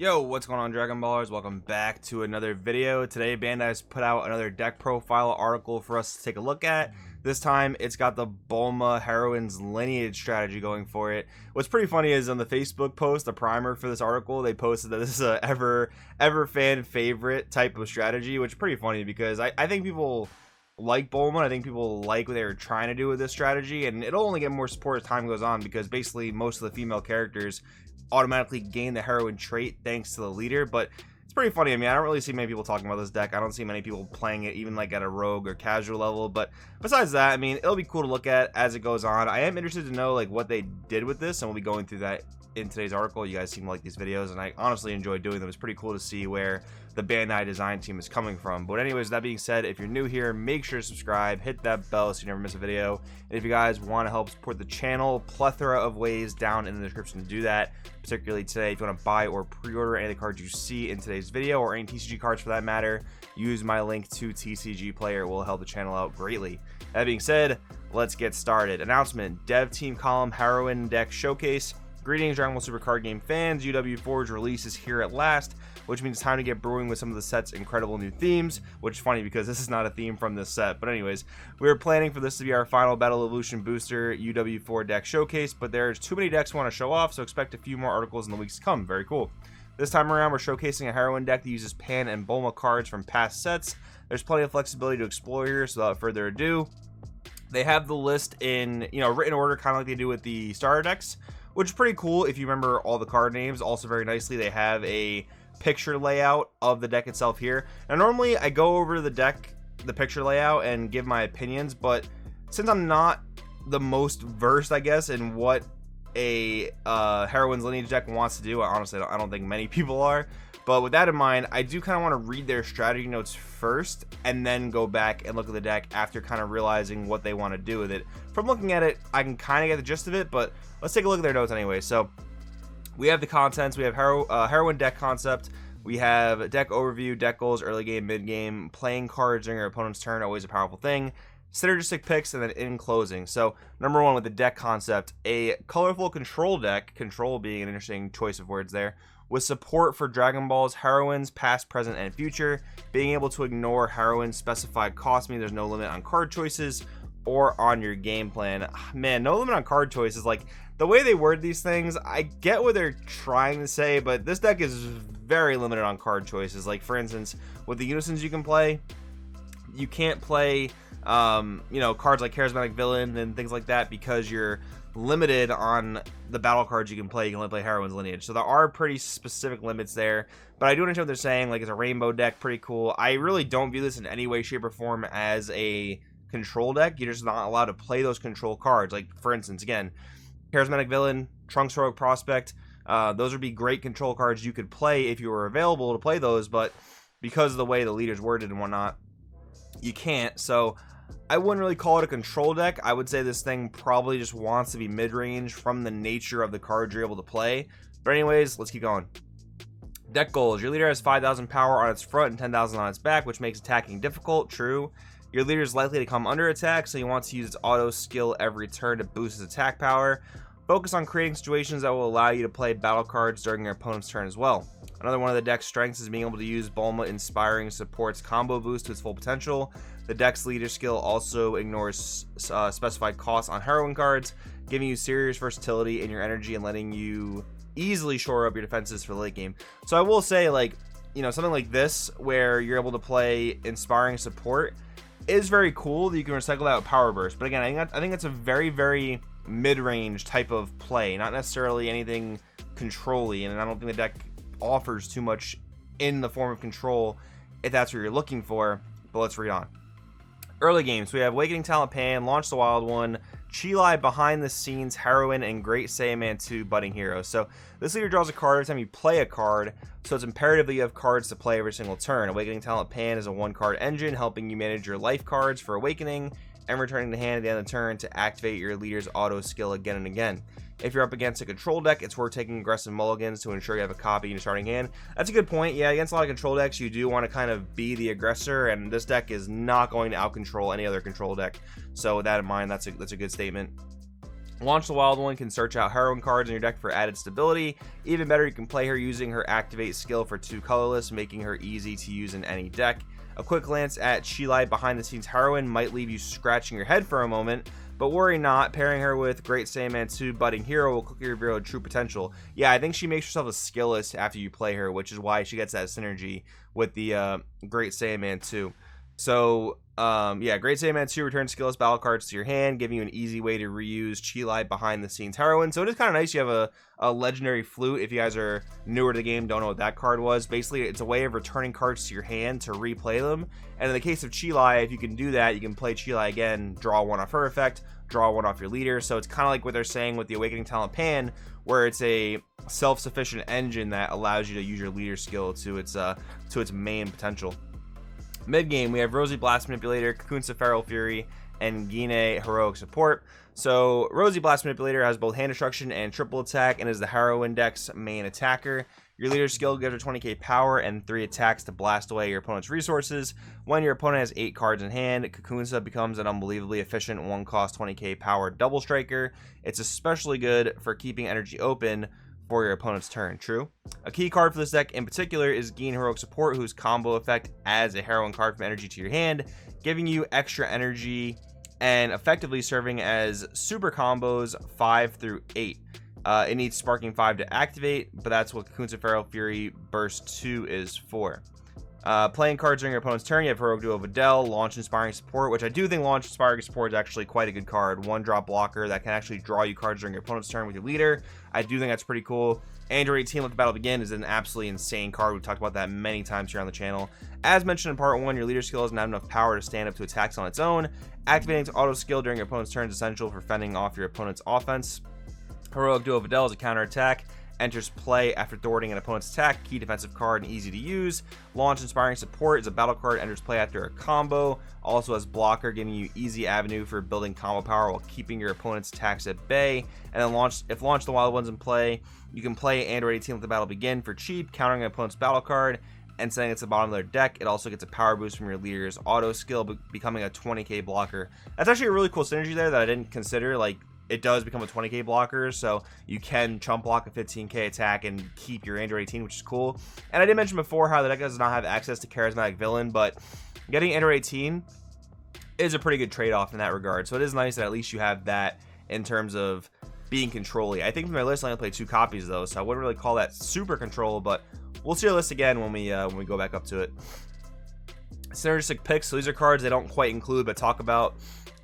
Yo, what's going on, Dragon Ballers? Welcome back to another video. Today Bandai's put out another deck profile article for us to take a look at. This time it's got the Bulma Heroine's Lineage strategy going for it. What's pretty funny is on the Facebook post, the primer for this article, they posted that this is a ever fan favorite type of strategy, which is pretty funny because I think people like Bulma. I think people like what they were trying to do with this strategy, and it'll only get more support as time goes on because basically most of the female characters automatically gain the heroine trait thanks to the leader. But it's pretty funny. I mean, I don't really see many people talking about this deck. I don't see many people playing it even like at a rogue or casual level. But besides that, I mean, it'll be cool to look at as it goes on. I am interested to know like what they did with this, and we'll be going through that in today's article. You guys seem to like these videos, and I honestly enjoy doing them. It's pretty cool to see where the Bandai design team is coming from. But anyways, that being said, if you're new here, make sure to subscribe, hit that bell so you never miss a video. And if you guys want to help support the channel, plethora of ways down in the description to do that. Particularly today, if you want to buy or pre-order any of the cards you see in today's video, or any TCG cards for that matter, use my link to TCG Player. It will help the channel out greatly. That being said, let's get started. Announcement: Dev Team Column Heroine Deck Showcase. Greetings, Dragon Ball Super Card Game fans. UW4's release is here at last, which means it's time to get brewing with some of the set's incredible new themes, which is funny because this is not a theme from this set. But anyways, we were planning for this to be our final Battle Evolution Booster UW4 deck showcase, but there's too many decks we want to show off, so expect a few more articles in the weeks to come. Very cool. This time around, we're showcasing a Heroine deck that uses Pan and Bulma cards from past sets. There's plenty of flexibility to explore here, so without further ado, they have the list in, written order, kind of like they do with the starter decks, which is pretty cool if you remember all the card names. Also very nicely, they have a picture layout of the deck itself here. Now normally I go over the deck, the picture layout, and give my opinions, but since I'm not the most versed, I guess, in what a Heroine's Lineage deck wants to do, honestly I don't think many people are, but with that in mind, I do kind of want to read their strategy notes first and then go back and look at the deck after kind of realizing what they want to do with it. From looking at it, I can kind of get the gist of it, but let's take a look at their notes anyway. So we have the contents. We have Heroine deck concept. We have deck overview, deck goals, early game, mid game, playing cards during your opponent's turn, always a powerful thing, synergistic picks, and then in closing. So number one with the deck concept, a colorful control deck, control being an interesting choice of words there, with support for Dragon Ball's heroines past, present, and future. Being able to ignore heroines specified cost means there's no limit on card choices or on your game plan. Man, no limit on card choices. Like, the way they word these things, I get what they're trying to say, but this deck is very limited on card choices. Like, for instance, with the unisons you can play, you can't play cards like Charismatic Villain and things like that because you're limited on the battle cards you can play. You can only play Heroine's Lineage, so there are pretty specific limits there. But I do understand what they're saying. Like, it's a rainbow deck, pretty cool. I really don't view this in any way, shape, or form as a control deck. You're just not allowed to play those control cards. Like, for instance, again, Charismatic Villain, Trunks Rogue Prospect, those would be great control cards you could play if you were available to play those, but because of the way the leader's worded and whatnot, you can't. So I wouldn't really call it a control deck. I would say this thing probably just wants to be mid-range from the nature of the cards you're able to play. But anyways, let's keep going. Deck goals. Your leader has 5,000 power on its front and 10,000 on its back, which makes attacking difficult. True. Your leader is likely to come under attack, so you want to use its auto skill every turn to boost its attack power. Focus on creating situations that will allow you to play battle cards during your opponent's turn as well. Another one of the deck's strengths is being able to use Bulma Inspiring Support's combo boost to its full potential. The deck's leader skill also ignores specified costs on heroine cards, giving you serious versatility in your energy and letting you easily shore up your defenses for the late game. So I will say, like, something like this where you're able to play Inspiring Support is very cool that you can recycle that with Power Burst. But again, I think that's a very, very mid-range type of play, not necessarily anything control-y, and I don't think the deck offers too much in the form of control if that's what you're looking for. But let's read on. Early games, we have Awakening Talent Pan, Launch the Wild One, Chilai Behind the Scenes, Heroine, and Great Saiyaman 2 Budding Hero. So this leader draws a card every time you play a card, so it's imperative that you have cards to play every single turn. Awakening Talent Pan is a one-card engine helping you manage your life cards for Awakening and returning to hand at the end of the turn to activate your leader's auto skill again and again. If you're up against a control deck, it's worth taking aggressive mulligans to ensure you have a copy in your starting hand. That's a good point. Yeah, against a lot of control decks, you do want to kind of be the aggressor, and this deck is not going to out-control any other control deck. So with that in mind, that's a good statement. Launch the Wild One can search out Heroine cards in your deck for added stability. Even better, you can play her using her Activate skill for 2 colorless, making her easy to use in any deck. A quick glance at Chile behind the scenes Heroine might leave you scratching your head for a moment, but worry not, pairing her with Great Saiyaman 2 Budding Hero will quickly reveal her true potential. Yeah, I think she makes herself a skillless after you play her, which is why she gets that synergy with the Great Saiyaman 2. So, yeah, Great Saiyaman 2 returns skillless battle cards to your hand, giving you an easy way to reuse Chile behind the scenes Heroine. So it is kind of nice. You have a legendary flute. If you guys are newer to the game, don't know what that card was. Basically, it's a way of returning cards to your hand to replay them. And in the case of Chile, if you can do that, you can play Chile again, draw one off her effect, draw one off your leader. So it's kind of like what they're saying with the Awakening Talent Pan, where it's a self-sufficient engine that allows you to use your leader skill to its main potential. Mid-game, we have Rosie Blast Manipulator, Kakunsa Feral Fury, and Gine Heroic Support. So, Rosie Blast Manipulator has both hand destruction and triple attack and is the Heroine deck's main attacker. Your leader skill gives her 20k power and 3 attacks to blast away your opponent's resources. When your opponent has 8 cards in hand, Kakunsa becomes an unbelievably efficient 1-cost 20k power double striker. It's especially good for keeping energy open for your opponent's turn. True. A key card for this deck in particular is Gine Heroic Support, whose combo effect adds a Heroine card from energy to your hand, giving you extra energy and effectively serving as super combos 5 through 8. It needs Sparking 5 to activate, but that's what Kakunsa Feral Fury Burst 2 is for. Playing cards during your opponent's turn, you have Heroic Duo Videl, Launch Inspiring Support, which I do think Launch Inspiring Support is actually quite a good card. 1-drop blocker that can actually draw you cards during your opponent's turn with your leader. I do think that's pretty cool. Android 18 Let the Battle Begin is an absolutely insane card. We've talked about that many times here on the channel. As mentioned in part 1, your leader skill doesn't have enough power to stand up to attacks on its own. Activating its auto skill during your opponent's turn is essential for fending off your opponent's offense. Heroic Duo Videl is a counter attack. Enters play after thwarting an opponent's attack. Key defensive card and easy to use. Launch Inspiring Support is a battle card. Enters play after a combo. Also has blocker, giving you easy avenue for building combo power while keeping your opponent's attacks at bay. And then if Launch the Wild One's in play, you can play Android 18 Let the Battle Begin for cheap, countering an opponent's battle card and sending it to the bottom of their deck. It also gets a power boost from your leader's auto skill, becoming a 20k blocker. That's actually a really cool synergy there that I didn't consider. Like, it does become a 20k blocker, so you can chump block a 15k attack and keep your Android 18, which is cool. And I did mention before how the deck does not have access to Charismatic Villain, but getting Android 18 is a pretty good trade-off in that regard. So it is nice that at least you have that in terms of being control-y. I think from my list I only played 2 copies though, so I wouldn't really call that super control, but we'll see our list again when we go back up to it. Synergistic picks, so these are cards they don't quite include but talk about.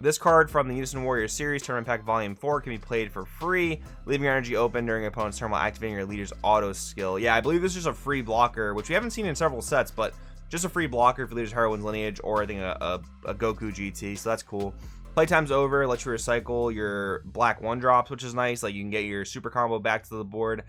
This card from the Unison Warrior series, Tournament Pack Volume 4, can be played for free, leaving your energy open during your opponent's turn while activating your leader's auto skill. Yeah, I believe this is a free blocker, which we haven't seen in several sets, but just a free blocker for leader's Heroine's Lineage, or I think a Goku GT, so that's cool. Playtime's over, lets you recycle your black 1-drops, which is nice. Like, you can get your super combo back to the board,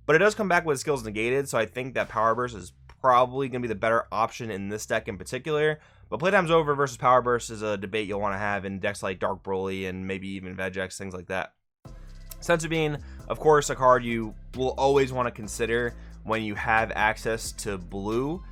but it does come back with skills negated, so I think that Power Burst is probably going to be the better option in this deck in particular. But Playtime's Over versus Power Burst is a debate you'll want to have in decks like Dark Broly and maybe even Vegex, things like that. Senzu Bean, of course, a card you will always want to consider when you have access to blue.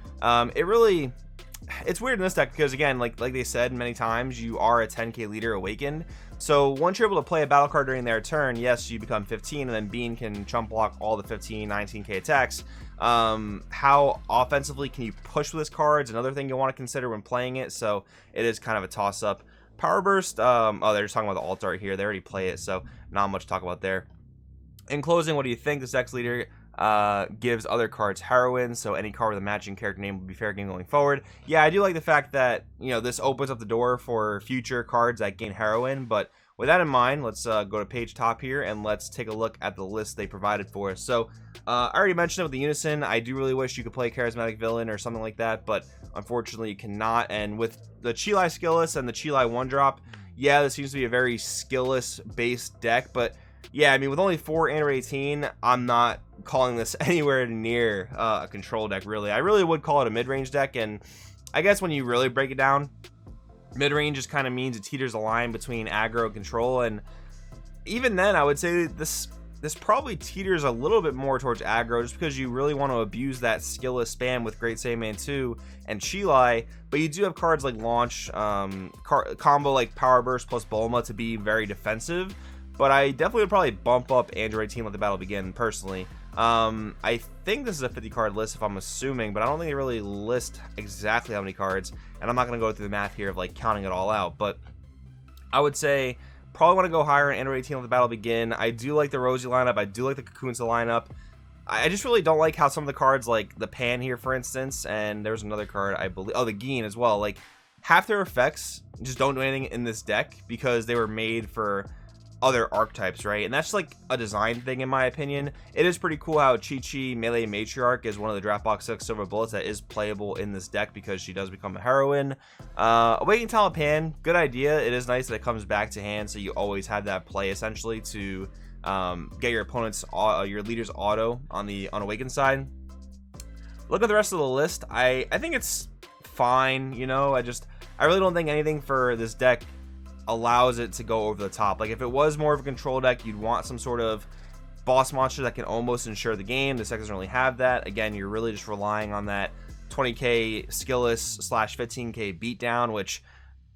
It's weird in this deck because, again, like they said many times, you are a 10k leader awakened. So once you're able to play a battle card during their turn, yes, you become 15, and then Bean can chump block all the 15, 19k attacks. How offensively can you push with this card is another thing you'll want to consider when playing it, so it is kind of a toss-up. Power Burst, oh, they're just talking about the alt art here. They already play it, so not much to talk about there. In closing, what do you think? This deck's leader gives other cards Heroine, so any card with a matching character name will be fair game going forward. Yeah, I do like the fact that, you know, this opens up the door for future cards that gain Heroine, but with that in mind, let's go to page top here and let's take a look at the list they provided for us. So I already mentioned it with the Unison. I do really wish you could play Charismatic Villain or something like that, but unfortunately you cannot. And with the Chile skillless and the Chile 1-drop, yeah, this seems to be a very skillless based deck, but yeah, I mean, with only 4 Android 18, I'm not calling this anywhere near a control deck, really. I really would call it a mid-range deck, and I guess when you really break it down, mid-range just kind of means it teeters a line between aggro and control, and even then, I would say this probably teeters a little bit more towards aggro, just because you really want to abuse that skillless spam with Great Saiyaman 2 and Chile, but you do have cards like Launch, combo like Power Burst plus Bulma to be very defensive. but I definitely would probably bump up Android Team Let the Battle Begin personally. I think this is a 50 card list if I'm assuming, but I don't think they really list exactly how many cards, and I'm not going to go through the math here of like counting it all out, but I would say probably want to go higher in Android Team Let the Battle Begin. I do like the Rosie lineup. I do like the Kakunsa lineup. I just really don't like how some of the cards, like the Pan here, for instance, and there's another card, I believe, oh, the Geen as well, like half their effects just don't do anything in this deck because they were made for other archetypes, right? And that's like a design thing in my opinion. It is pretty cool how Chi-Chi Melee Matriarch is one of the draft box 6 silver bullets that is playable in this deck because she does become a heroine. Awakening Talent Pan, good idea. It is nice that it comes back to hand, so you always have that play essentially to get your opponent's your leader's auto on the unawakened side. Look at the rest of the list. I think it's fine, you know. I really don't think anything for this deck allows it to go over the top. Like if it was more of a control deck, you'd want some sort of boss monster that can almost ensure the game. This deck doesn't really have that. Again, you're really just relying on that 20k skillless / 15k beatdown, which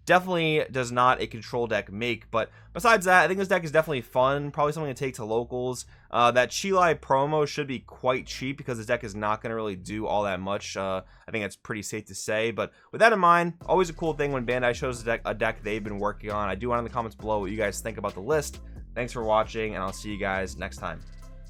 definitely does not a control deck make. But besides that, I think this deck is definitely fun, probably something to take to locals. That Chilai promo should be quite cheap because this deck is not going to really do all that much. I think that's pretty safe to say. But with that in mind, always a cool thing when Bandai shows a deck they've been working on. I do want in the comments below what you guys think about the list. Thanks for watching, and I'll see you guys next time.